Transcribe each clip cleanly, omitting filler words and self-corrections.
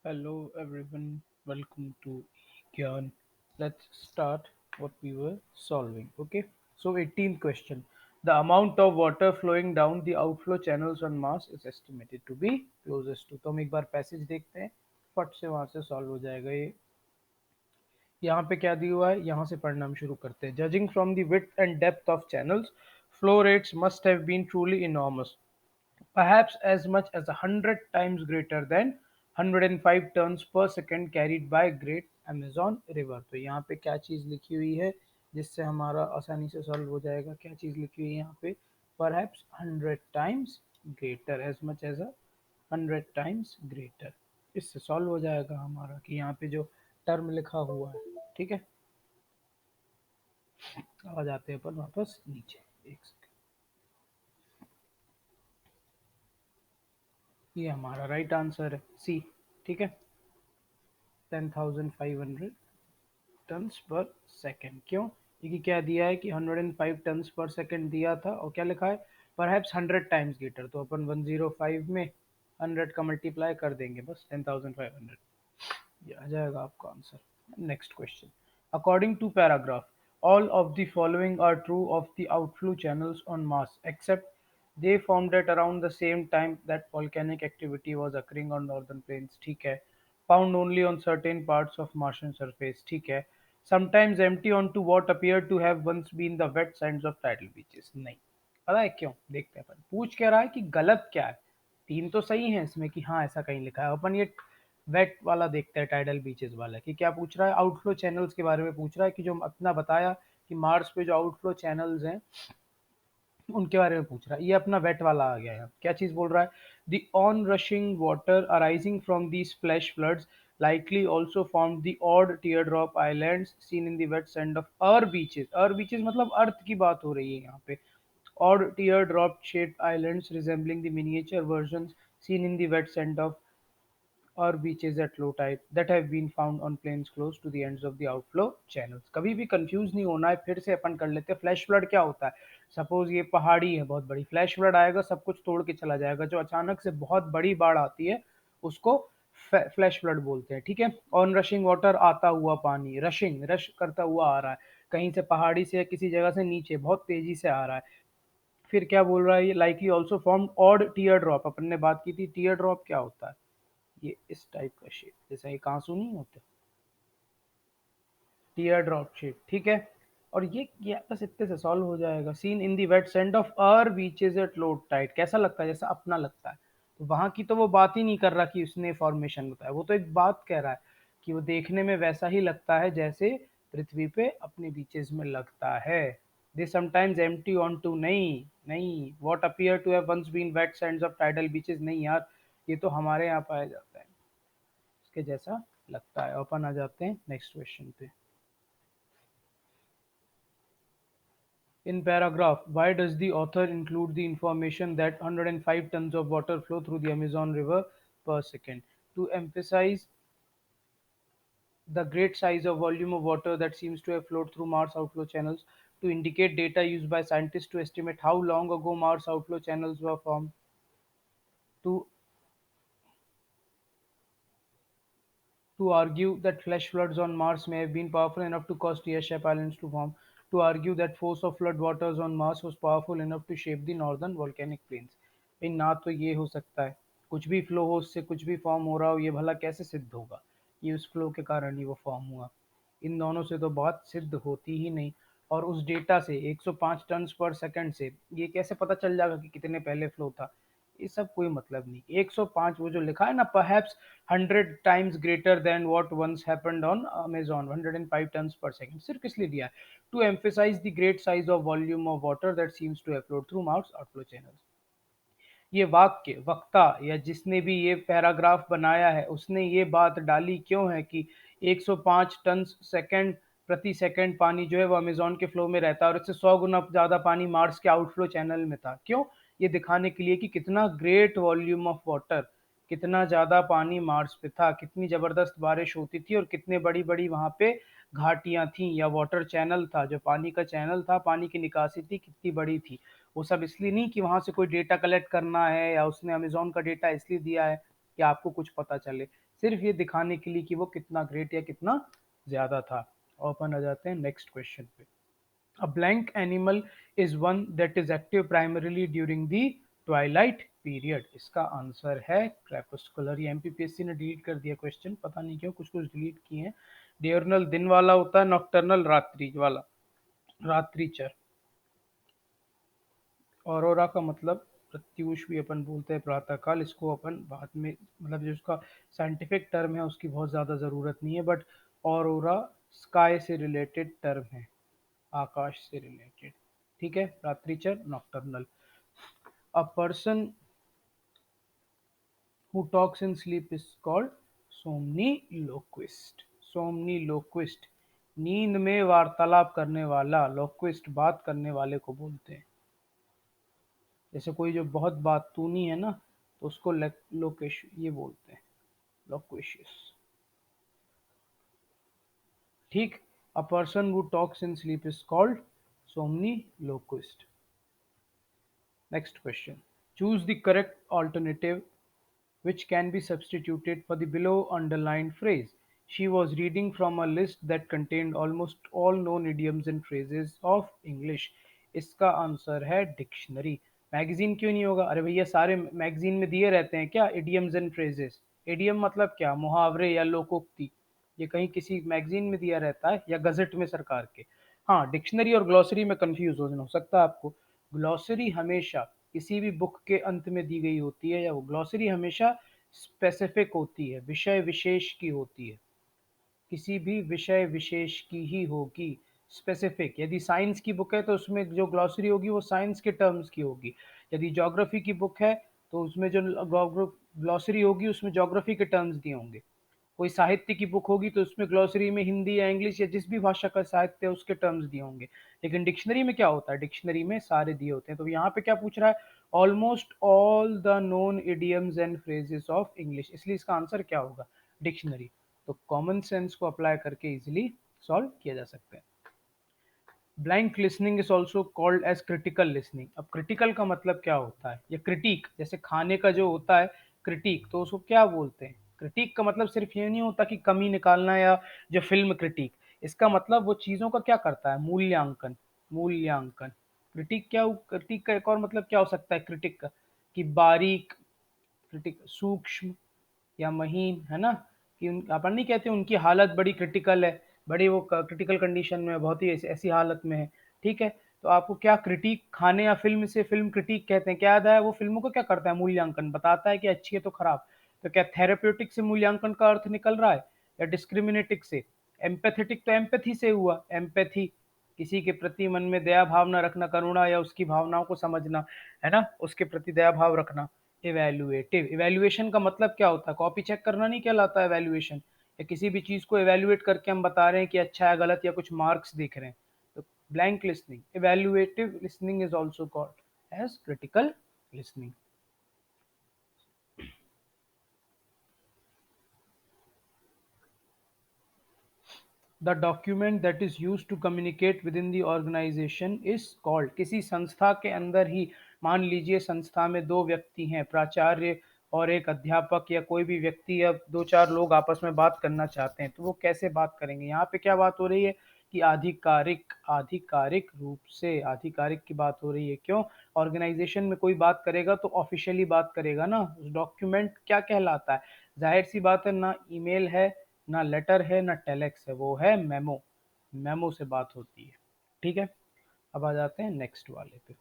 Hello everyone, welcome to Gyan. Let's start what we were solving. Okay, so 18th question. The amount of water flowing down the outflow channels on Mars is estimated to be closest to. तो हम एक बार passage देखते हैं, फट से वहां से solve हो जाएगा ये. यहाँ पे क्या दिया हुआ है, यहाँ से पढ़ना हम शुरू करते हैं. Judging from the width and depth of channels, flow rates must have been truly enormous, perhaps as much as 100 times greater than 105 tons per second carried by Great Amazon River. तो यहाँ पे क्या चीज़ लिखी हुई है जिससे हमारा आसानी से सॉल्व हो जाएगा? क्या चीज़ लिखी हुई है यहाँ पे? Perhaps 100 times greater, as much as a 100 times greater. इससे सॉल्व हो जाएगा हमारा कि यहाँ पे जो टर्म लिखा हुआ है. ठीक है, आ जाते हैं अपन वापस नीचे. एक सेकंड, ये हमारा राइट आंसर है सी. ठीक है, 10,500 टन्स पर सेकेंड. क्यों? क्योंकि क्या दिया है कि 105 टन्स पर सेकेंड दिया था, और क्या लिखा है? Perhaps 100 times greater. तो अपन 105 में 100 का मल्टीप्लाई कर देंगे, बस 10,500. ये आ जाएगा आपका answer. Next question. According to paragraph, all of the following are true of the outflow channels on Mars except they formed at around the same time that volcanic activity was occurring on northern plains. ठीक है. Found only on certain parts of Martian surface. ठीक है. Sometimes empty onto what appeared to have once been the wet sands of tidal beaches. नहीं पता है क्यों, देखते हैं. अपन पूछ क्या रहा है कि गलत क्या है. तीन तो सही है इसमें कि हाँ ऐसा कहीं लिखा है. अपन ये वेट वाला देखते हैं, टाइडल बीचेस वाला, कि क्या पूछ रहा है? आउटफ्लो चैनल्स के बारे में पूछ रहा है कि जो अपना बताया कि मार्स पे जो आउटफ्लो चैनल्स हैं उनके बारे में पूछ रहा है. ये अपना वेट वाला आ गया है. क्या चीज बोल रहा है? The on rushing water arising from these flash floods likely also formed the odd teardrop islands seen in the wet sand of our beaches. our beaches मतलब अर्थ की बात हो रही है यहाँ पे. odd teardrop shaped islands resembling the miniature versions seen in the wet sand of or beaches at low tide that have been found on plains close to the ends of the outflow channels. कभी भी confuse नहीं होना है. फिर से अपन कर लेते हैं. फ्लैश फ्लड क्या होता है? सपोज ये पहाड़ी है बहुत बड़ी, फ्लैश फ्लड आएगा, सब कुछ तोड़ के चला जाएगा. जो अचानक से बहुत बड़ी बाढ़ आती है उसको फ्लैश फ्लड बोलते हैं. ठीक है. ऑन रशिंग वाटर, आता हुआ पानी, रशिंग रश करता हुआ आ रहा है कहीं से, पहाड़ी से, किसी जगह से नीचे बहुत तेजी से आ रहा है. फिर क्या बोल रहा है? ये likely also form odd tear drop. अपन ने बात की थी टीयर ड्रॉप क्या होता है. ये इस टाइप का शेप, जैसा एक आंसू नहीं होते, टीयर ड्रॉप शेप. ठीक है. और ये क्या, बस इतने से सॉल्व हो जाएगा. Seen in the wet sand of our beaches at low tide. कैसा लगता है? जैसा अपना लगता है. तो वहां की तो वो बात ही नहीं कर रहा कि उसने फॉर्मेशन बताया, वो तो एक बात कह रहा है कि वो देखने में वैसा ही लगता है जैसे पृथ्वी पे अपने बीचेस में लगता है. They sometimes empty on to, नहीं नहीं, what appear to have once been wet sands of tidal beaches, नहीं यार, ये तो हमारे यहाँ पाया जाता है, उसके जैसा लगता है. अपन आ जाते हैं नेक्स्ट क्वेश्चन पे. In paragraph, why does the author include the information that 105 tons of water flow through the Amazon River per second? To emphasize the great size of volume of water that seems to have flowed through Mars outflow channels, to indicate data used by scientists to estimate how long ago Mars outflow channels were formed, to argue that flash floods on Mars may have been powerful enough to cause tear-shaped islands to form, to argue that force of flood waters on Mars was powerful enough to shape the northern volcanic plains. भाई ना तो ये हो सकता है, कुछ भी flow हो उससे कुछ भी फॉर्म हो रहा हो, ये भला कैसे सिद्ध होगा? ये उस फ्लो के कारण ही वो फॉर्म हुआ. इन दोनों से तो बात सिद्ध होती ही नहीं. और उस डेटा से 105 टन पर सेकंड से ये कैसे पता चल जाएगा कि कितने पहले फ्लो था? ये सब कोई मतलब नहीं. 105 वो जो लिखा है ना, perhaps 100 times greater than what once happened on Amazon, 105 tons पर सेकंड, सिर्फ इसलिए दिया है to emphasize the great size of volume of water that seems to have flowed through Mars outflow channels. ये वाक्य वक्ता या जिसने भी ये पैराग्राफ बनाया है उसने ये बात डाली क्यों है कि 105 टन सेकंड प्रति सेकंड पानी जो है वो अमेजोन के फ्लो में रहता है, और इससे 100 गुना ज्यादा पानी मार्स के आउटफ्लो चैनल में था. क्यों? ये दिखाने के लिए कि कितना ग्रेट वॉल्यूम ऑफ वाटर, कितना ज्यादा पानी मार्स पे था, कितनी जबरदस्त बारिश होती थी, और कितने बड़ी बड़ी वहां पे घाटियां थी या वाटर चैनल था, जो पानी का चैनल था, पानी की निकासी थी, कितनी बड़ी थी. वो सब इसलिए नहीं कि वहां से कोई डेटा कलेक्ट करना है या उसने अमेजोन का डेटा इसलिए दिया है. कि आपको कुछ पता चले, सिर्फ ये दिखाने के लिए कि वो कितना ग्रेट या कितना ज्यादा था। अपन आ जाते हैं नेक्स्ट क्वेश्चन पे। A blank animal is one that is active primarily during the twilight period। इसका आंसर है crepuscular। ये एमपीपीएससी ने डिलीट कर दिया क्वेश्चन, पता नहीं क्यों, कुछ कुछ डिलीट किए हैं। डियोरनल दिन वाला होता है, नॉक्टर्नल रात्रि वाला, रात्रिचर। ऑरोरा का मतलब प्रत्यूष भी अपन बोलते हैं, प्रातःकाल। इसको अपन बाद में, मतलब जो उसका साइंटिफिक टर्म है उसकी बहुत ज़्यादा ज़रूरत नहीं है, बट ऑरोरा स्काई से रिलेटेड टर्म है, आकाश से रिलेटेड। ठीक है, रात्रिचर nocturnal. A person who talks in sleep is called somniloquist. Somniloquist, नींद में वार्तालाप करने वाला, लोक्विस्ट बात करने वाले को बोलते हैं। जैसे कोई जो बहुत बातूनी है ना, तो उसको लोकेश ये बोलते हैं, लोक्विशियस। ठीक। A person who talks in sleep is called somniloquist. Next question. Choose the correct alternative which can be substituted for the below underlined phrase. She was reading from a list that contained almost all known idioms and phrases of English। इसका answer है dictionary. Magazine क्यों नहीं होगा? अरे भैया सारे magazine में दिए रहते हैं क्या इडियम्स एंड फ्रेजेस? इडियम मतलब क्या? मुहावरे या लोकोक्ति। ये कहीं किसी मैगजीन में दिया रहता है या गजट में सरकार के? हाँ, डिक्शनरी और ग्लॉसरी में कंफ्यूज हो सकता है आपको। ग्लॉसरी हमेशा किसी भी बुक के अंत में दी गई होती है, या वो ग्लॉसरी हमेशा स्पेसिफिक होती है, विषय विशेष की होती है, किसी भी विषय विशेष की ही होगी, स्पेसिफिक। यदि साइंस की बुक है तो उसमें जो ग्लॉसरी होगी वो साइंस के टर्म्स की होगी। यदि ज्योग्राफी की बुक है तो उसमें जो ग्लॉसरी होगी उसमें ज्योग्राफी के टर्म्स दिए होंगे। कोई साहित्य की बुक होगी तो उसमें ग्लॉसरी में हिंदी या इंग्लिश या जिस भी भाषा का साहित्य है उसके टर्म्स दिए होंगे। लेकिन डिक्शनरी में क्या होता है? डिक्शनरी में सारे दिए होते हैं। तो यहाँ पे क्या पूछ रहा है? Almost all the known idioms and phrases of English, इसलिए इसका आंसर क्या होगा? डिक्शनरी। तो कॉमन सेंस को अप्लाई करके इजिली सॉल्व किया जा सकता है। Blank listening is also called as critical listening. अब क्रिटिकल का मतलब क्या होता है? या क्रिटिक, जैसे खाने का जो होता है क्रिटिक, तो उसको क्या बोलते हैं? क्रिटिक का मतलब सिर्फ ये नहीं होता कि कमी निकालना, या जो फिल्म क्रिटिक, इसका मतलब वो चीज़ों का क्या करता है? मूल्यांकन। मूल्यांकन। क्रिटिक क्या, क्रिटिक का एक और मतलब क्या हो सकता है क्रिटिक का? कि बारीक, क्रिटिक सूक्ष्म या महीन, है ना? कि अपन नहीं कहते उनकी हालत बड़ी क्रिटिकल है, बड़ी वो क्रिटिकल कंडीशन में, बहुत ही ऐसी हालत में है। ठीक है, तो आपको क्या क्रिटिक, खाने या फिल्म से फिल्म क्रिटिक कहते हैं, क्या याद आया? वो फिल्मों को क्या करता है? मूल्यांकन, बताता है कि अच्छी है तो खराब। तो क्या थेरेप्यूटिक से मूल्यांकन का अर्थ निकल रहा है, या डिस्क्रिमिनेटिक से? एम्पैथेटिक तो एम्पैथी से हुआ, एम्पैथी किसी के प्रति मन में दया भावना रखना, करुणा या उसकी भावनाओं को समझना, है ना, उसके प्रति दया भाव रखना। इवेल्युएटिव, इवेल्युएशन का मतलब क्या होता है? कॉपी चेक करना नहीं कहलाता इवेल्युएशन। या किसी भी चीज को इवेल्युएट करके हम बता रहे हैं कि अच्छा है गलत, या कुछ मार्क्स देख रहे हैं। तो blank listening, evaluative listening is also called as critical listening. The document that is use to communicate within the organization is called. किसी संस्था के अंदर ही, मान लीजिए संस्था में दो व्यक्ति हैं, प्राचार्य और एक अध्यापक, या कोई भी व्यक्ति, या दो चार लोग आपस में बात करना चाहते हैं, तो वो कैसे बात करेंगे? यहाँ पे क्या बात हो रही है? कि आधिकारिक, आधिकारिक रूप से, आधिकारिक की बात हो रही है। क्यों? ऑर्गेनाइजेशन में कोई बात करेगा तो ऑफिशियली बात करेगा ना। डॉक्यूमेंट क्या कहलाता है? जाहिर सी बात है, ना ईमेल है, ना लेटर है, ना टेलेक्स है, वो है मेमो। मेमो से बात होती है। ठीक है, अब आ जाते हैं नेक्स्ट वाले पे।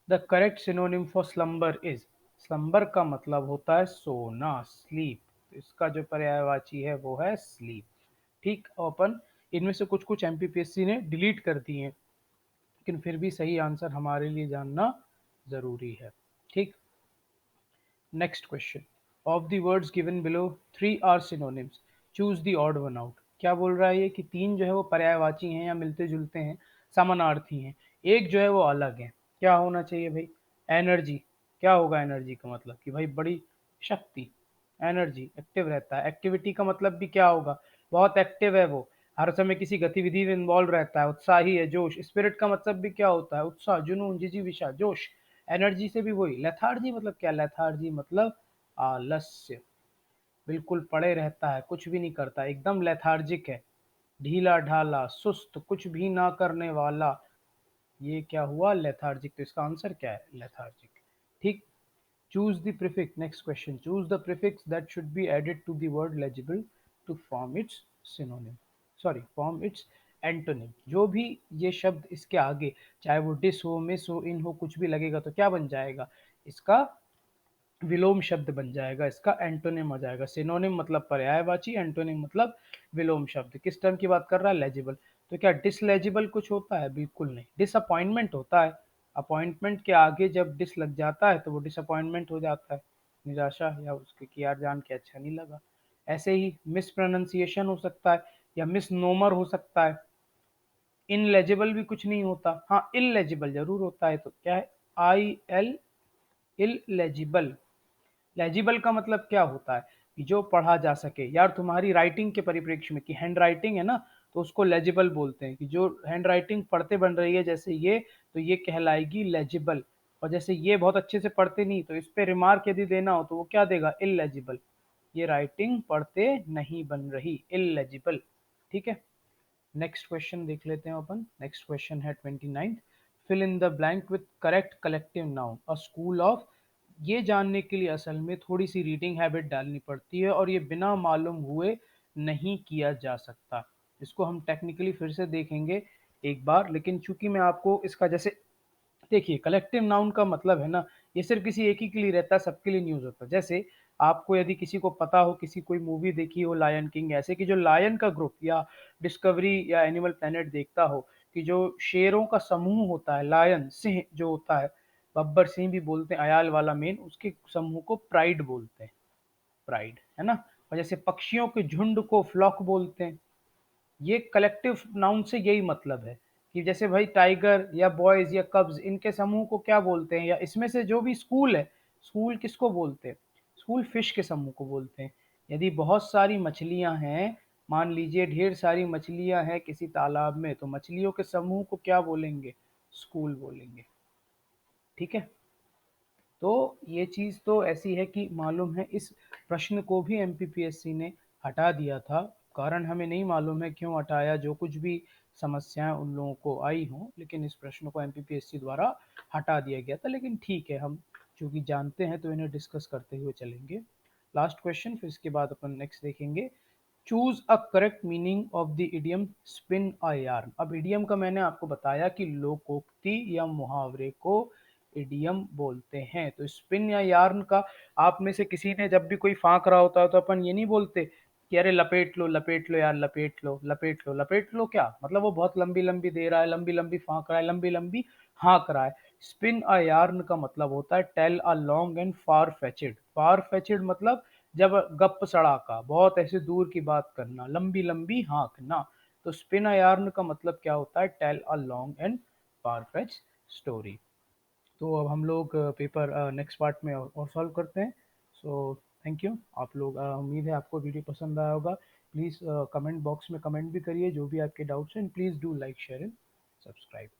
The correct synonym for slumber is. Slumber का मतलब होता है सोना, स्लीप। तो इसका जो पर्यायवाची है वो है स्लीप। ठीक, अपन इनमें से कुछ कुछ एमपीपीएससी ने डिलीट कर दिए हैं, लेकिन फिर भी सही आंसर हमारे लिए जानना जरूरी है। ठीक। Next question. Of the words given below, 3 are synonyms, choose the odd one out. क्या बोल रहा है ये? कि तीन जो है वो पर्यायवाची हैं या मिलते जुलते हैं, समानार्थी हैं, एक जो है वो अलग है। क्या होना चाहिए भाई? एनर्जी। क्या होगा एनर्जी का मतलब? कि भाई बड़ी शक्ति। एनर्जी, एक्टिव रहता है। एक्टिविटी का मतलब भी क्या होगा? बहुत एक्टिव है वो, हर समय किसी गतिविधि में इन्वॉल्व रहता है, उत्साही है, जोश। स्पिरिट का मतलब भी क्या होता है? उत्साह, जुनून, जिजीविषा, जोश। एनर्जी से भी वही। लेथार्जी मतलब क्या? लेथार्जी मतलब आलस्य, बिल्कुल पड़े रहता है, कुछ भी नहीं करता, एकदम लेथार्जिक है, ढीला ढाला, सुस्त, कुछ भी ना करने वाला, ये क्या हुआ, लेथार्जिक। तो इसका आंसर क्या है, लेथार्जिक। ठीक। Choose the prefix, next question, choose the prefix that should be added to the word legible to form its synonym, sorry form its antonym. जो भी ये शब्द इसके आगे, चाहे वो डिस हो, मिस हो, इन हो, कुछ भी लगेगा तो क्या बन जाएगा, इसका विलोम शब्द बन जाएगा, इसका एंटोनिम हो जाएगा। सिनोनिम मतलब पर्यायवाची, एंटोनिम मतलब विलोम शब्द। किस टर्म की बात कर रहा है, लेजिबल। तो क्या डिसलेजिबल कुछ होता है, बिल्कुल नहीं। डिसअपॉइंटमेंट होता है, अपॉइंटमेंट के आगे जब डिस लग जाता है तो वो डिसअपॉइंटमेंट हो जाता है, निराशा, या उसके कि यार जान के अच्छा नहीं लगा। ऐसे ही मिस प्रोनाउंसिएशन हो सकता है, या मिस नोमर हो सकता है। इनलेजिबल भी कुछ नहीं होता, हाँ इललेजिबल जरूर होता है। तो क्या है, आई एल, इललेजिबल। लेजिबल का मतलब क्या होता है, कि जो पढ़ा जा सके। यार तुम्हारी राइटिंग के परिप्रेक्ष्य में, कि हैंड राइटिंग है ना, तो उसको लेजिबल बोलते हैं, कि जो हैंड राइटिंग पढ़ते बन रही है जैसे ये, तो ये कहलाएगी लेजिबल। और जैसे ये बहुत अच्छे से पढ़ते नहीं, तो इस पे रिमार्क यदि देना हो तो वो क्या देगा, इललेजिबल। ये राइटिंग पढ़ते नहीं बन रही, इललेजिबल। ठीक है। नेक्स्ट क्वेश्चन देख लेते हैं अपन। नेक्स्ट क्वेश्चन है 29, fill in the blank with correct collective noun a school of. ये जानने के लिए असल में थोड़ी सी रीडिंग हैबिट डालनी पड़ती है, और ये बिना मालूम हुए नहीं किया जा सकता। इसको हम टेक्निकली फिर से देखेंगे एक बार, लेकिन चूंकि मैं आपको इसका जैसे, देखिए कलेक्टिव नाउन का मतलब है ना, ये सिर्फ किसी एक ही के लिए रहता है, सबके लिए न्यूज होता है। जैसे आपको यदि किसी को पता हो, किसी कोई मूवी देखी हो लायन किंग, ऐसे कि जो लायन का ग्रुप या डिस्कवरी या एनिमल प्लेनेट देखता हो, कि जो शेरों का समूह होता है, लायन सिंह जो होता है, बब्बर सिंह भी बोलते हैं, अयाल वाला मेन, उसके समूह को प्राइड बोलते हैं, प्राइड है ना। और जैसे पक्षियों के झुंड को फ्लॉक बोलते हैं। ये कलेक्टिव नाउन से यही मतलब है, कि जैसे भाई टाइगर या बॉयज या कब्ज, इनके समूह को क्या बोलते हैं, या इसमें से जो भी स्कूल है, स्कूल किसको बोलते हैं, स्कूल फिश के समूह को बोलते हैं। यदि बहुत सारी मछलियां हैं, मान लीजिए ढेर सारी मछलियां हैं किसी तालाब में, तो मछलियों के समूह को क्या बोलेंगे, स्कूल बोलेंगे। ठीक है। तो ये चीज़ तो ऐसी है कि मालूम है, इस प्रश्न को भी एमपीपीएससी ने हटा दिया था। कारण हमें नहीं मालूम है क्यों हटाया, जो कुछ भी समस्याएं उन लोगों को आई हों, लेकिन इस प्रश्न को एमपीपीएससी द्वारा हटा दिया गया था। लेकिन ठीक है, हम चूंकि जानते हैं तो इन्हें डिस्कस करते हुए चलेंगे। लास्ट क्वेश्चन, फिर इसके बाद अपन नेक्स्ट देखेंगे। Choose a correct meaning of the idiom spin a yarn. अब इडियम का मैंने आपको बताया कि लोकोक्ति या मुहावरे को इडियम बोलते हैं। तो स्पिन या यार्न का, आप में से किसी ने जब भी कोई फांक रहा होता है तो अपन ये नहीं बोलते कि अरे लपेट लो यार, लपेट लो, लपेट लो, लपेट लो, क्या मतलब, वो बहुत लंबी लंबी दे रहा है, लंबी लंबी फांक रहा है, लंबी लंबी हाँक रहा है। स्पिन अ यार्न का मतलब होता है टेल अ लॉन्ग एंड फार फेचेड। फार फेचेड मतलब जब गप सड़ाका, बहुत ऐसे दूर की बात करना, लंबी लंबी हाँकना। तो स्पिन अ यार्न का मतलब क्या होता है, tell a long and far fetch story. तो अब हम लोग पेपर नेक्स्ट पार्ट में और सॉल्व करते हैं। सो थैंक यू आप लोग, उम्मीद है आपको वीडियो पसंद आया होगा। प्लीज़ कमेंट बॉक्स में कमेंट भी करिए जो भी आपके डाउट्स हैं। Please do like share and subscribe.